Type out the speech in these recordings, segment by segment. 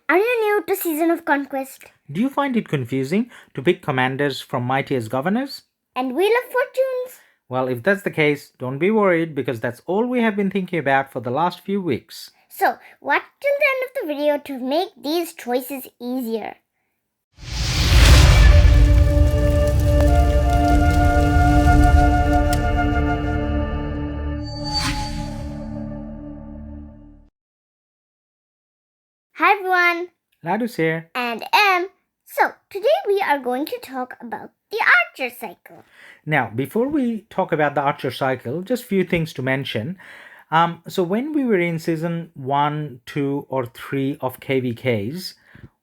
Are you new to Season of Conquest Do you find it confusing to pick commanders from mighty as governors? and Wheel of Fortunes? Well, if that's the case, don't be worried because that's all we have been thinking about for the last few weeks. So, watch till the end of the video to make these choices easier. Hi everyone, Ladus here. and M. So, today we are going to talk about the Archer cycle. Now, before we talk about the Archer cycle, just few things to mention. So when we were in season 1, 2, or 3 of KVKs,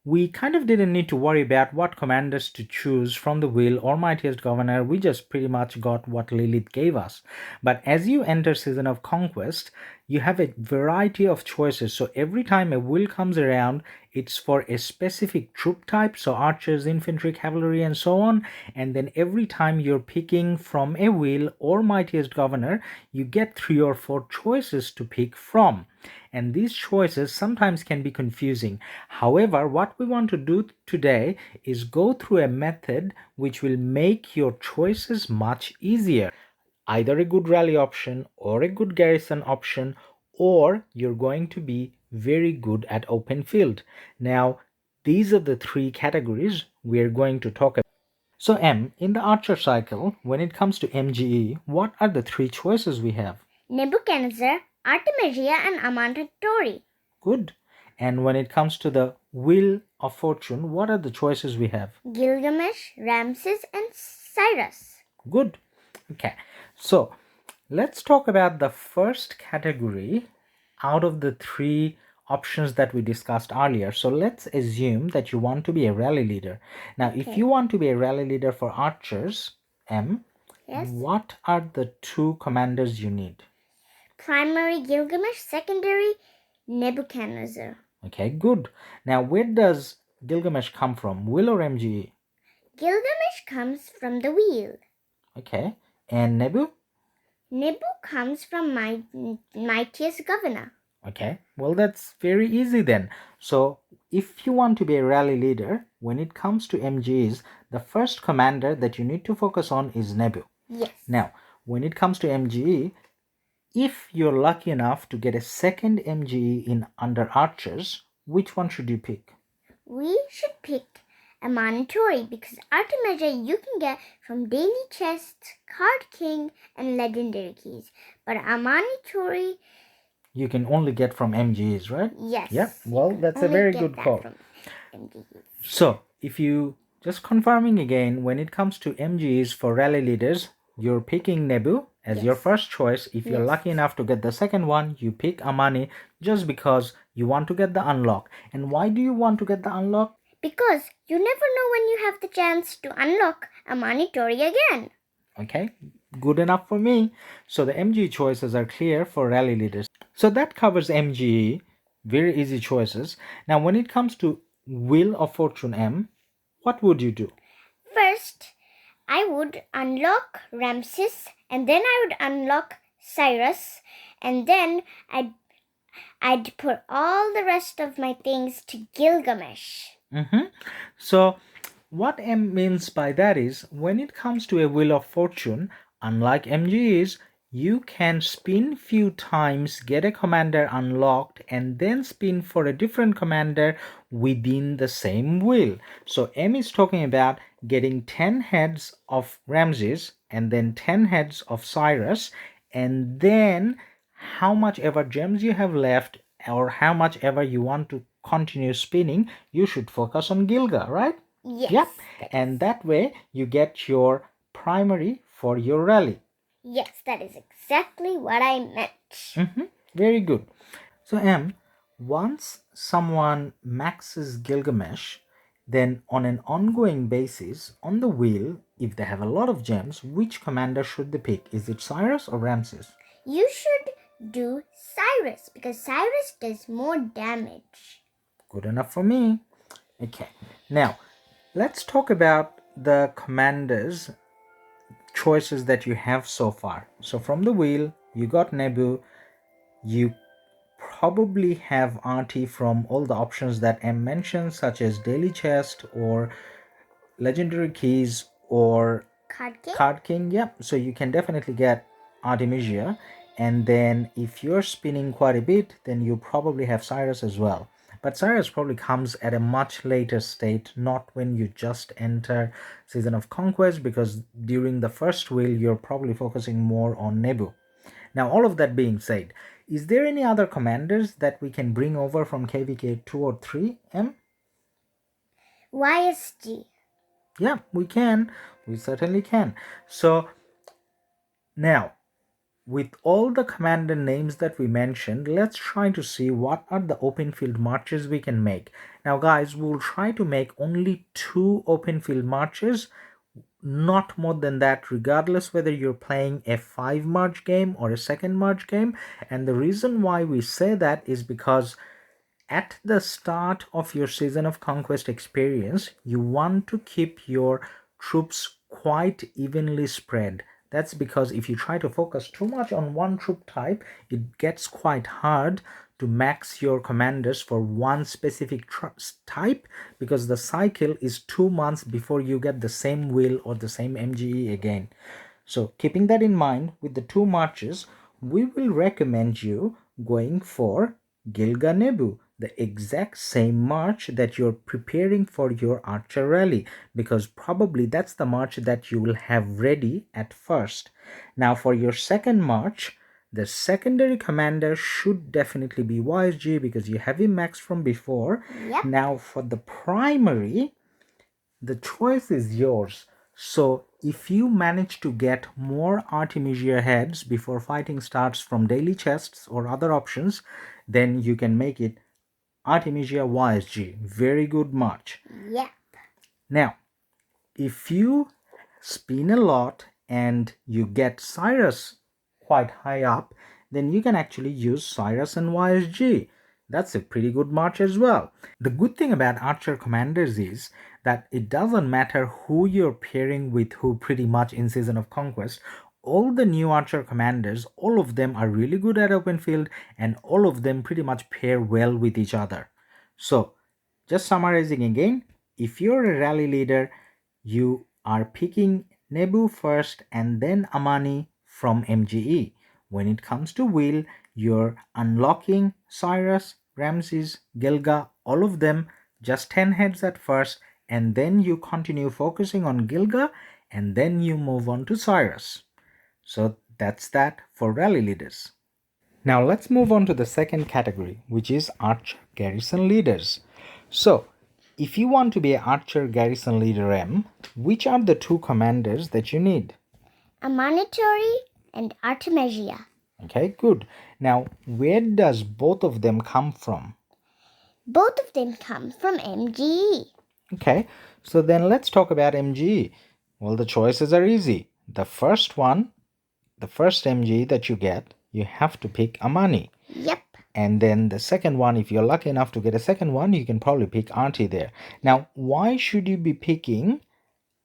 we kind of didn't need to worry about what commanders to choose from the wheel or mightiest governor. We just pretty much got what Lilith gave us. But as you enter season of Conquest, you have a variety of choices. So every time a wheel comes around, it's for a specific troop type, so archers, infantry, cavalry, and so on. And then every time you're picking from a wheel or mightiest governor, you get 3 or 4 choices to pick from. And these choices sometimes can be confusing. However, what we want to do today is go through a method which will make your choices much easier. Either a good rally option or a good garrison option, or you're going to be very good at open field. Now, these are the 3 categories we're going to talk about. So M, in the Archer cycle, when it comes to MGE, what are the 3 choices we have? Nebuchadnezzar, Artemisia, and Amantatori. Good. And when it comes to the Wheel of Fortune, what are the choices we have? Gilgamesh, Ramses, and Cyrus. Good. Okay. So let's talk about the first category out of the 3 options that we discussed earlier. So let's assume that you want to be a rally leader. Now, if you want to be a rally leader for archers, M, Yes. what are the 2 commanders you need? Primary Gilgamesh, secondary Nebuchadnezzar. Okay, good. Now, where does Gilgamesh come from? Wheel or MGE? Gilgamesh comes from the wheel. Okay. And Nebu? Nebu comes from mightiest governor. Okay, well, that's very easy then. So if you want to be a rally leader, when it comes to MGs, the first commander that you need to focus on is Nebu. Yes. Now, when it comes to MGE, if you're lucky enough to get a second MGE in under archers, which one should you pick? We should pick Amantatori because Artemisia you can get from daily chests, card king, and legendary keys. But Amantatori you can only get from MGs, right? Yes. Yeah, well, that's a very good call. So, if you just confirming again, when it comes to MGs for rally leaders, you're picking Nebu as your first choice. If you're lucky enough to get the second one, you pick Amani just because you want to get the unlock. And why do you want to get the unlock? Because you never know when you have the chance to unlock Amantatori again. Okay, good enough for me. So the MGE choices are clear for rally leaders. So that covers MGE, very easy choices. Now when it comes to Wheel of Fortune M, what would you do? First, I would unlock Ramses, and then I would unlock Cyrus, and then I'd put all the rest of my things to Gilgamesh. So what M means by that is, when it comes to a Wheel of Fortune, unlike MGEs, you can spin few times, get a commander unlocked, and then spin for a different commander within the same wheel. So M is talking about getting 10 heads of Ramses and then 10 heads of Cyrus, and then how much ever gems you have left or how much ever you want to continue spinning, you should focus on Gilga, right? Yes. Yep. And that way you get your primary for your rally. Yes, that is exactly what I meant. Very good. So M, once someone maxes Gilgamesh, then on an ongoing basis on the wheel, if they have a lot of gems, which commander should they pick? Is it Cyrus or Ramses? You should do Cyrus because Cyrus does more damage. Good enough for me. Okay. Now, let's talk about the commanders choices that you have so far. So from the wheel, you got Nebu. You probably have RT from all the options that M mentioned, such as Daily Chest or Legendary Keys or Card King? Card King. Yep. So you can definitely get Artemisia. And then if you're spinning quite a bit, then you probably have Cyrus as well. But Cyrus probably comes at a much later state, not when you just enter Season of Conquest, because during the first wheel, you're probably focusing more on Nebu. Now, all of that being said, is there any other commanders that we can bring over from KVK 2 or 3, M? YSG. Yeah, we can. We certainly can. So, now, with all the commander names that we mentioned, let's try to see what are the open field marches we can make. Now, guys, we'll try to make only 2 open field marches, not more than that, regardless whether you're playing a 5 march game or a second march game. And the reason why we say that is because at the start of your Season of Conquest experience, you want to keep your troops quite evenly spread. That's because if you try to focus too much on one troop type, it gets quite hard to max your commanders for one specific type, because the cycle is 2 months before you get the same wheel or the same MGE again. So keeping that in mind, with the 2 marches, we will recommend you going for Gilga Nebu, the exact same march that you're preparing for your archer rally, because probably that's the march that you will have ready at first. Now for your second march, the secondary commander should definitely be YSG, because you have him maxed from before. Yep. Now for the primary, the choice is yours. So if you manage to get more Artemisia heads before fighting starts from daily chests or other options, then you can make it Artemisia YSG. Very good march. Yep. Now, if you spin a lot and you get Cyrus quite high up, then you can actually use Cyrus and YSG. That's a pretty good march as well. The good thing about archer commanders is that it doesn't matter who you're pairing with who pretty much in Season of Conquest. All the new archer commanders, all of them are really good at open field, and all of them pretty much pair well with each other. So, just summarizing again, if you're a rally leader, you are picking Nebu first and then Amani from MGE. When it comes to wheel, you're unlocking Cyrus, Ramses, Gilga, all of them, just 10 heads at first, and then you continue focusing on Gilga, and then you move on to Cyrus. So that's that for rally leaders. Now let's move on to the second category, which is Archer Garrison Leaders. So, if you want to be an Archer Garrison Leader M, which are the 2 commanders that you need? Amanituri and Artemisia. Okay, good. Now, where does both of them come from? Both of them come from MGE. Okay, so then let's talk about MGE. Well, the choices are easy. The first MGE that you get, you have to pick Amani. Yep. And then the second one, if you're lucky enough to get a second one, you can probably pick Auntie there. Now, why should you be picking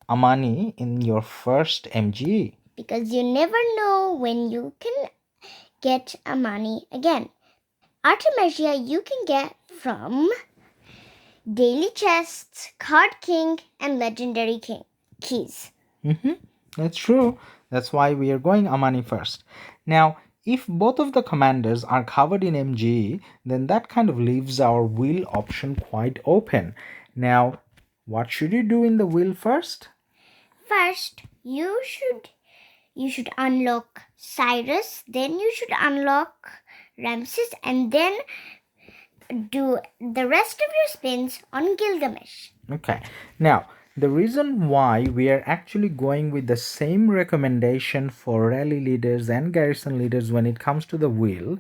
Amani in your first MGE? Because you never know when you can get Amani again. Artemisia you can get from daily chests, card king, and legendary keys. That's true. That's why we are going Amani first. Now, if both of the commanders are covered in MGE, then that kind of leaves our wheel option quite open. Now, what should you do in the wheel first? First, you should unlock Cyrus, then you should unlock Ramses, and then do the rest of your spins on Gilgamesh. Okay. Now, the reason why we are actually going with the same recommendation for rally leaders and garrison leaders when it comes to the wheel,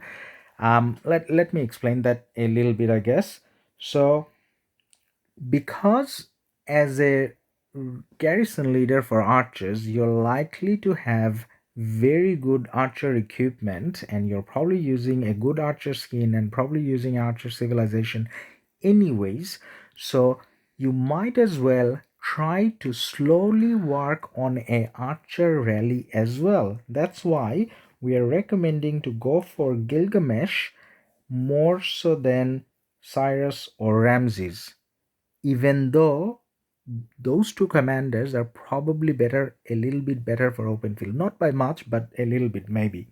let me explain that a little bit, I guess. So, because as a garrison leader for archers, you're likely to have very good archer equipment, and you're probably using a good archer skin and probably using archer civilization anyways. So you might as well try to slowly work on a archer rally as well. That's why we are recommending to go for Gilgamesh more so than Cyrus or Ramses, even though those two commanders are probably better, a little bit better for open field. Not by much, but a little bit maybe.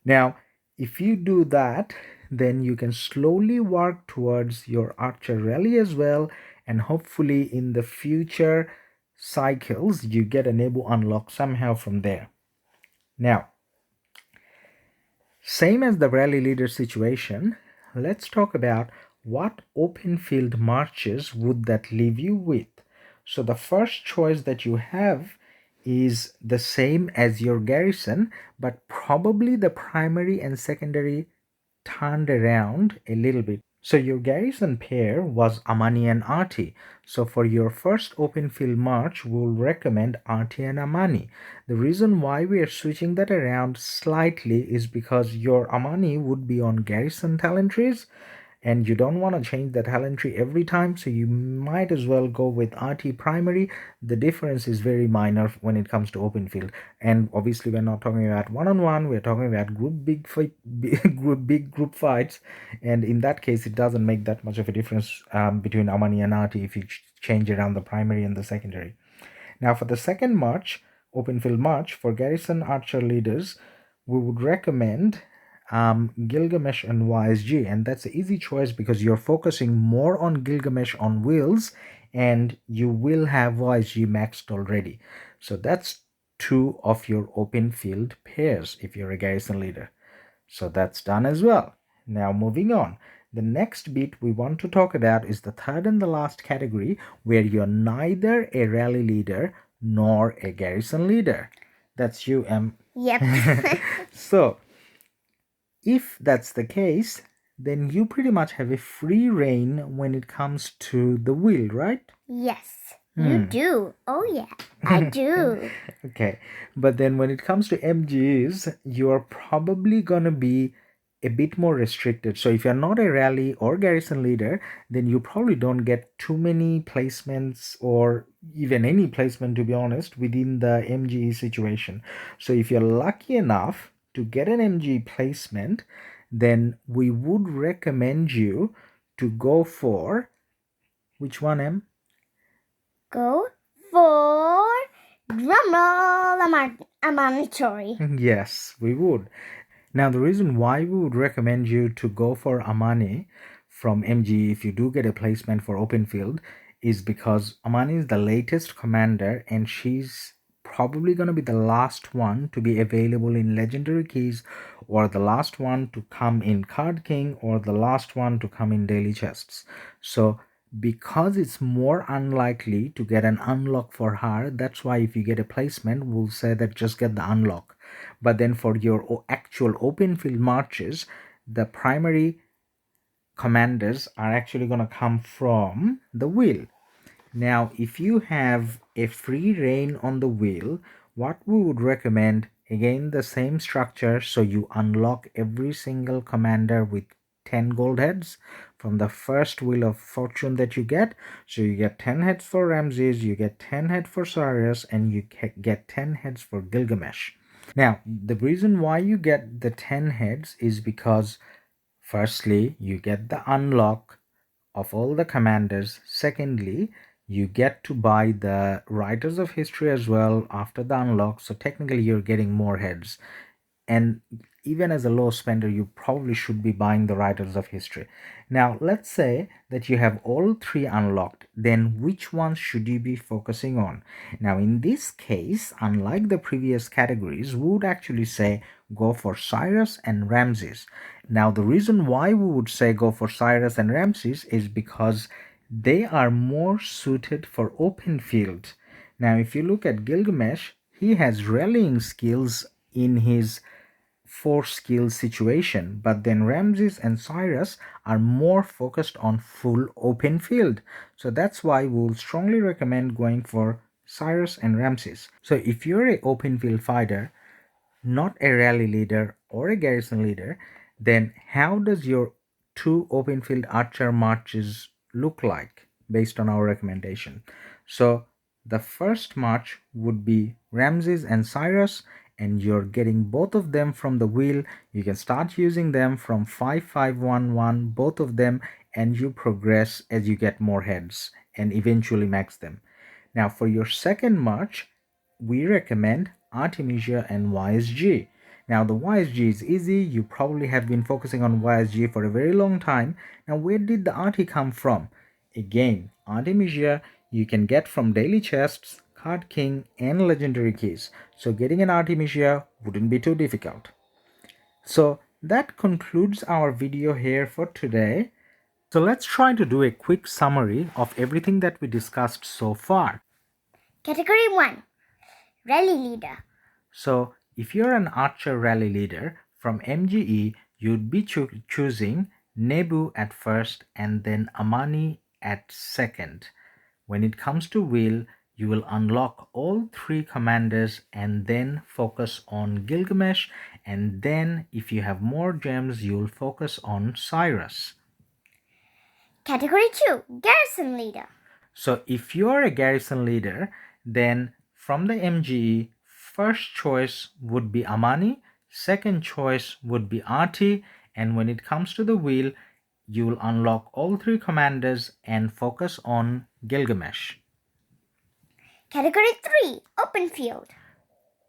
Now, if you do that, then you can slowly work towards your archer rally as well, and hopefully in the future cycles you get a Nebu unlock somehow from there. Now, same as the rally leader situation, let's talk about what open field marches would that leave you with. So the first choice that you have is the same as your garrison, but probably the primary and secondary turned around a little bit. So your garrison pair was Amani and Arti. So for your first open field march, we'll recommend Arti and Amani. The reason why we are switching that around slightly is because your Amani would be on garrison talent trees, and you don't want to change the talent tree every time, so you might as well go with RT primary. The difference is very minor when it comes to open field, and obviously we're not talking about one-on-one, we're talking about group big fight big group fights, and in that case it doesn't make that much of a difference between Amani and RT if you change around the primary and the secondary. Now for the second march, open field march for garrison archer leaders, we would recommend Gilgamesh and YSG, and that's an easy choice because you're focusing more on Gilgamesh on wheels, and you will have YSG maxed already. So that's two of your open field pairs if you're a garrison leader. So that's done as well. Now moving on. The next bit we want to talk about is the third and the last category, where you're neither a rally leader nor a garrison leader. That's you, Em. Yep. So if that's the case, then you pretty much have a free reign when it comes to the wheel, right? Yes, you do. Oh, yeah, I do. Okay, but then when it comes to MGs, you're probably gonna be a bit more restricted. So if you're not a rally or garrison leader, then you probably don't get too many placements or even any placement, to be honest, within the MGE situation. So if you're lucky enough to get an MG placement, then we would recommend you to go for which one, Em? Go for drumroll Amanitory. Yes, we would. Now, the reason why we would recommend you to go for Amani from MG if you do get a placement for open field is because Amani is the latest commander, and she's probably going to be the last one to be available in legendary keys, or the last one to come in card king, or the last one to come in daily chests. So because it's more unlikely to get an unlock for her, that's why if you get a placement, we'll say that just get the unlock. But then for your actual open field marches, the primary commanders are actually going to come from the wheel. Now, if you have a free reign on the wheel, what we would recommend, again the same structure, so you unlock every single commander with 10 gold heads from the first wheel of fortune that you get. So you get 10 heads for Ramses, you get 10 heads for Cyrus, and you get 10 heads for Gilgamesh. Now, the reason why you get the 10 heads is because firstly, you get the unlock of all the commanders. Secondly, you get to buy the Writers of History as well after the unlock. So technically, you're getting more heads. And even as a low spender, you probably should be buying the Writers of History. Now, let's say that you have all three unlocked, then which ones should you be focusing on? Now, in this case, unlike the previous categories, we would actually say go for Cyrus and Ramses. Now, the reason why we would say go for Cyrus and Ramses is because they are more suited for open field. Now, if you look at Gilgamesh, he has rallying skills in his four skill situation, but then Ramses and Cyrus are more focused on full open field. So that's why we'll strongly recommend going for Cyrus and Ramses. So if you're a open field fighter, not a rally leader or a garrison leader, then how does your two open field archer marches look like based on our recommendation? So the first march would be Ramses and Cyrus, and you're getting both of them from the wheel, you can start using them from 5511, both of them, and you progress as you get more heads and eventually max them. Now for your second march, we recommend Artemisia and YSG. Now the YSG is easy. You probably have been focusing on YSG for a very long time. Now where did the RT come from? Again, Artemisia you can get from daily chests, card king, and legendary keys. So getting an Artemisia wouldn't be too difficult. So that concludes our video here for today. So let's try to do a quick summary of everything that we discussed so far. Category 1, Rally Leader. So if you're an archer rally leader from MGE, you'd be choosing Nebu at first and then Amani at second. When it comes to wheel, you will unlock all three commanders and then focus on Gilgamesh, and then if you have more gems, you'll focus on Cyrus. Category 2, Garrison Leader. So if you're a garrison leader, then from the MGE, first choice would be Amani, second choice would be Arti, and when it comes to the wheel, you will unlock all three commanders and focus on Gilgamesh. Category 3, Open Field.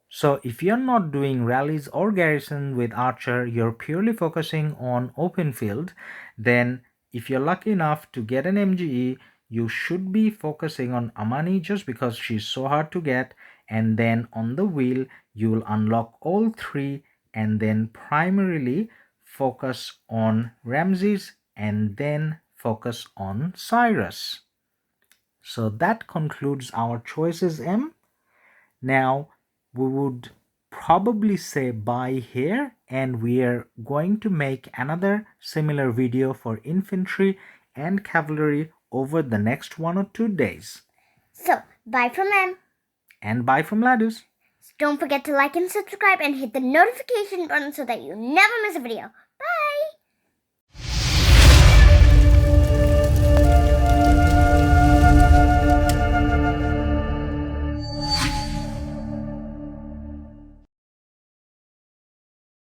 So if you're not doing rallies or garrison with Archer, you're purely focusing on open field, then if you're lucky enough to get an MGE, you should be focusing on Amani just because she's so hard to get, and then on the wheel you will unlock all three and then primarily focus on Ramses and then focus on Cyrus. So that concludes our choices, M. Now we would probably say bye here, and we are going to make another similar video for infantry and cavalry over the next 1 or 2 days. So, bye from M. And bye from Ladus. Don't forget to like and subscribe and hit the notification button so that you never miss a video.